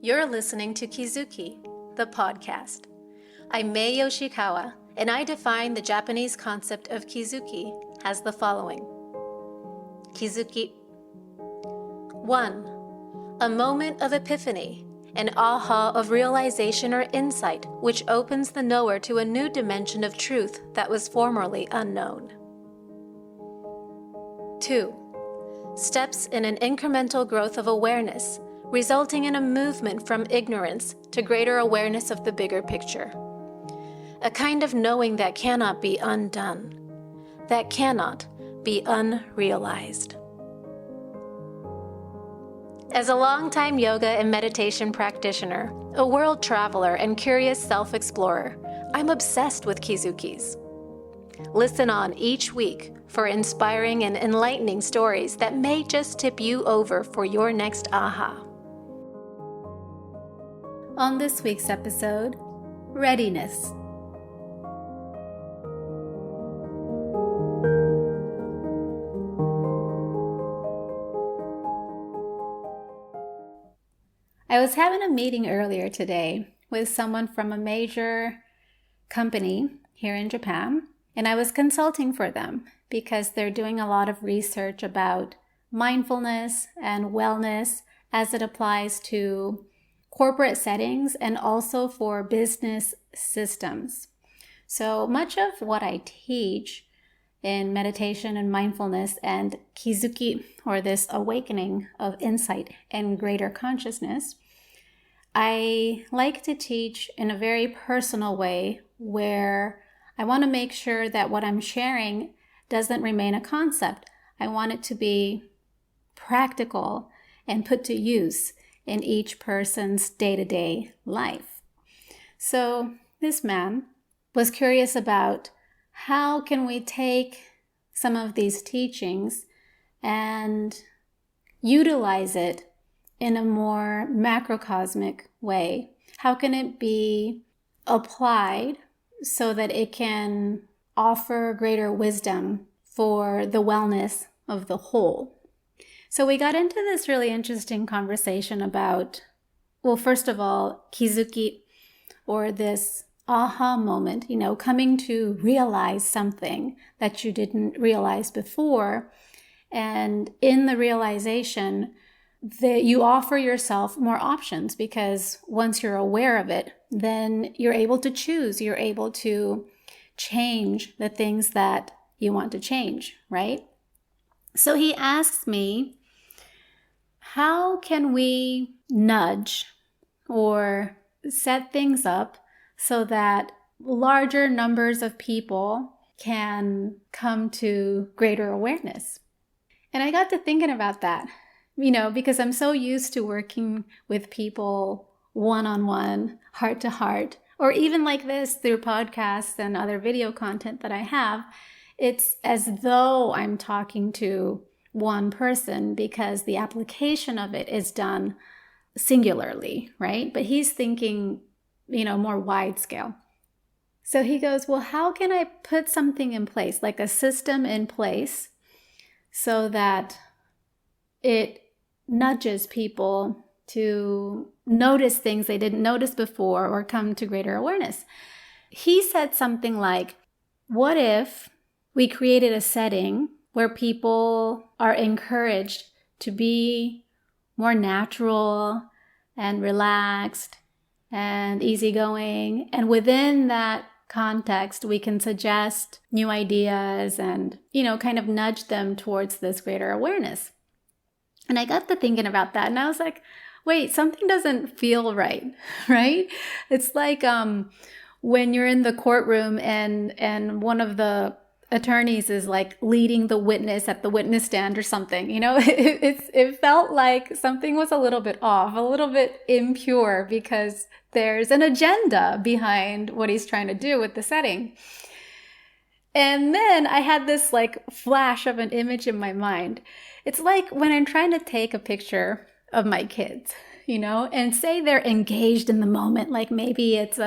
You're listening to Kizuki, the podcast. I'm Mae Yoshikawa, and I define the Japanese concept of kizuki as the following. Kizuki. 1. A moment of epiphany, an aha of realization or insight which opens the knower to a new dimension of truth that was formerly unknown. 2. Steps in an incremental growth of awareness, resulting in a movement from ignorance to greater awareness of the bigger picture. A kind of knowing that cannot be undone, that cannot be unrealized. As a longtime yoga and meditation practitioner, a world traveler, and curious self-explorer, I'm obsessed with kizukis. Listen on each week for inspiring and enlightening stories that may just tip you over for your next aha. On this week's episode, Readiness. I was having a meeting earlier today with someone from a major company here in Japan, and I was consulting for them because they're doing a lot of research about mindfulness and wellness as it applies to corporate settings and also for business systems. So much of what I teach in meditation and mindfulness and kizuki, or this awakening of insight and greater consciousness, I like to teach in a very personal way where I want to make sure that what I'm sharing doesn't remain a concept. I want it to be practical and put to use in each person's day-to-day life. So this man was curious about how can we take some of these teachings and utilize it in a more macrocosmic way. How can it be applied so that it can offer greater wisdom for the wellness of the whole? So we got into this really interesting conversation about, well, first of all, kizuki, or this aha moment, coming to realize something that you didn't realize before. And in the realization, that you offer yourself more options, because once you're aware of it, then you're able to choose, you're able to change the things that you want to change, right? So he asks me, how can we nudge or set things up so that larger numbers of people can come to greater awareness? And I got to thinking about that, because I'm so used to working with people one-on-one, heart-to-heart, or even like this through podcasts and other video content that I have. It's as though I'm talking to one person because the application of it is done singularly, right? But he's thinking, more wide scale. So he goes, well, how can I put something in place, like a system in place, so that it nudges people to notice things they didn't notice before or come to greater awareness? He said something like, what if we created a setting where people are encouraged to be more natural and relaxed and easygoing, and within that context, we can suggest new ideas and, kind of nudge them towards this greater awareness. And I got to thinking about that, and I was like, wait, something doesn't feel right, right? It's like when you're in the courtroom and one of the attorneys is like leading the witness at the witness stand or something, it felt like something was a little bit off, a little bit impure, because there's an agenda behind what he's trying to do with the setting. And then I had this like flash of an image in my mind. It's like when I'm trying to take a picture of my kids, and say they're engaged in the moment, like maybe it's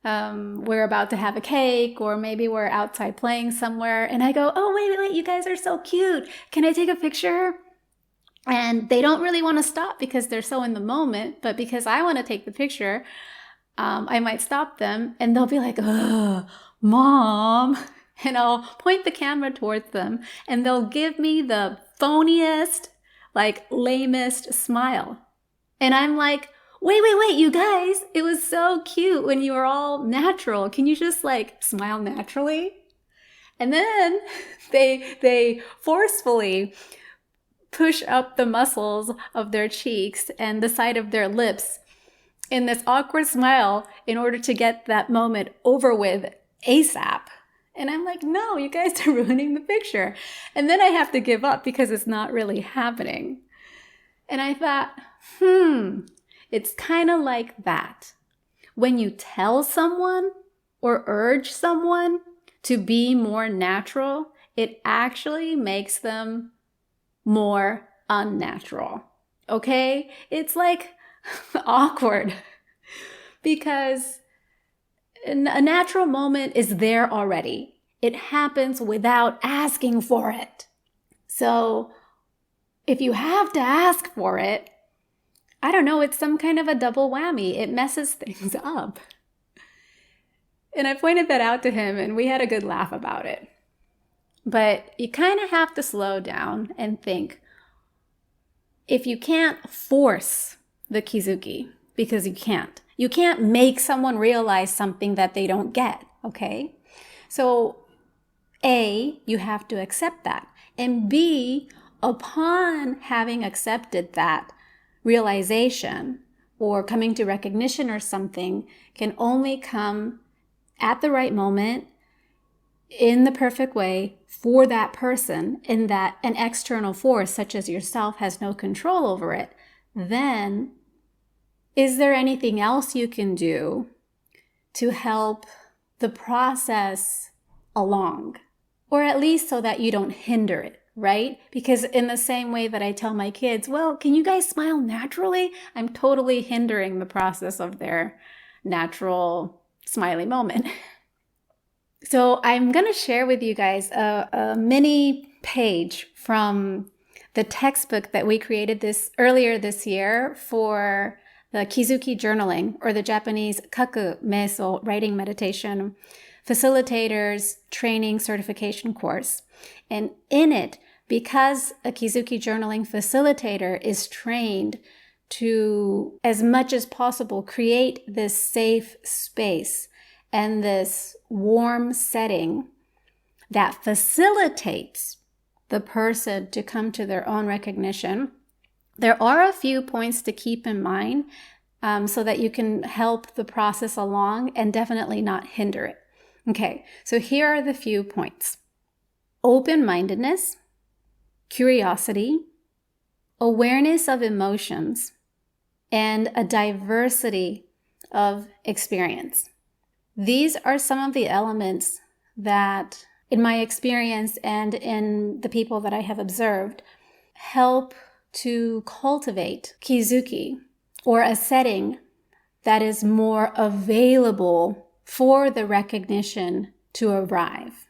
we're about to have a cake, or maybe we're outside playing somewhere, and I go, oh, wait, you guys are so cute. Can I take a picture? And they don't really want to stop because they're so in the moment, but because I want to take the picture, I might stop them and they'll be like, "Ugh, Mom." And I'll point the camera towards them and they'll give me the phoniest, like lamest smile. And I'm like, wait, you guys, it was so cute when you were all natural. Can you just like smile naturally? And then they forcefully push up the muscles of their cheeks and the side of their lips in this awkward smile in order to get that moment over with ASAP. And I'm like, no, you guys are ruining the picture. And then I have to give up because it's not really happening. And I thought, it's kind of like that. When you tell someone or urge someone to be more natural, it actually makes them more unnatural. Okay? It's like awkward because a natural moment is there already. It happens without asking for it. So if you have to ask for it, I don't know, it's some kind of a double whammy. It messes things up. And I pointed that out to him and we had a good laugh about it. But you kind of have to slow down and think, if you can't force the kizuki, because you can't make someone realize something that they don't get, okay? So A, you have to accept that. And B, upon having accepted that realization or coming to recognition or something can only come at the right moment, in the perfect way for that person, in that an external force such as yourself has no control over it, then is there anything else you can do to help the process along? Or at least so that you don't hinder it, right? Because in the same way that I tell my kids, well, can you guys smile naturally? I'm totally hindering the process of their natural smiley moment. So I'm going to share with you guys a mini page from the textbook that we created earlier this year for the kizuki journaling, or the Japanese kaku meso writing meditation facilitators training certification course. And in it, because a kizuki journaling facilitator is trained to, as much as possible, create this safe space and this warm setting that facilitates the person to come to their own recognition, there are a few points to keep in mind so that you can help the process along and definitely not hinder it. Okay, so here are the few points. Open-mindedness, curiosity, awareness of emotions, and a diversity of experience. These are some of the elements that, in my experience and in the people that I have observed, help to cultivate kizuki, or a setting that is more available for the recognition to arrive.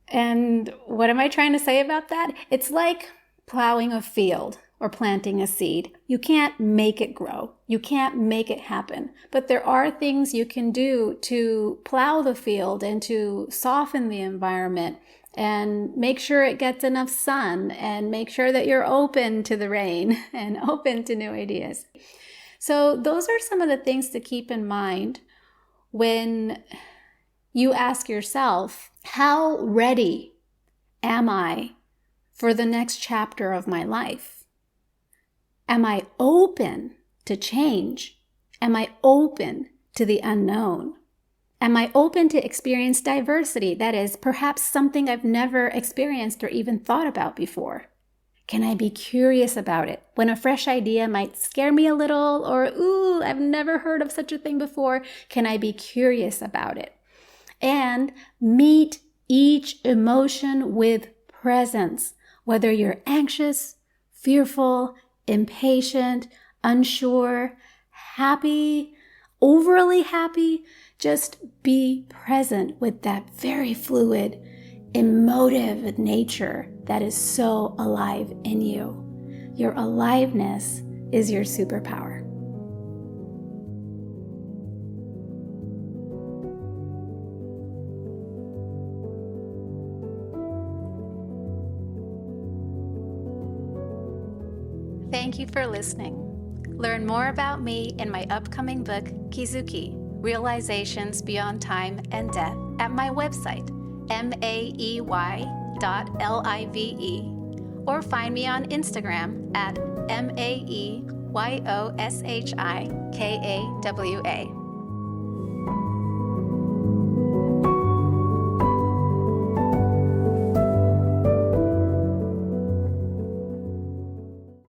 And what am I trying to say about that? It's like plowing a field or planting a seed. You can't make it grow. You can't make it happen. But there are things you can do to plow the field and to soften the environment and make sure it gets enough sun and make sure that you're open to the rain and open to new ideas. So those are some of the things to keep in mind when you ask yourself, how ready am I for the next chapter of my life? Am I open to change? Am I open to the unknown? Am I open to experience diversity? That is, perhaps something I've never experienced or even thought about before. Can I be curious about it? When a fresh idea might scare me a little, or, ooh, I've never heard of such a thing before, can I be curious about it? And meet each emotion with presence, whether you're anxious, fearful, impatient, unsure, happy, overly happy. Just be present with that very fluid, emotive nature that is so alive in you. Your aliveness is your superpower. Thank you for listening. Learn more about me in my upcoming book, Kizuki, Realizations Beyond Time and Death, at my website, maey.live, or find me on Instagram at maeyoshiKawa.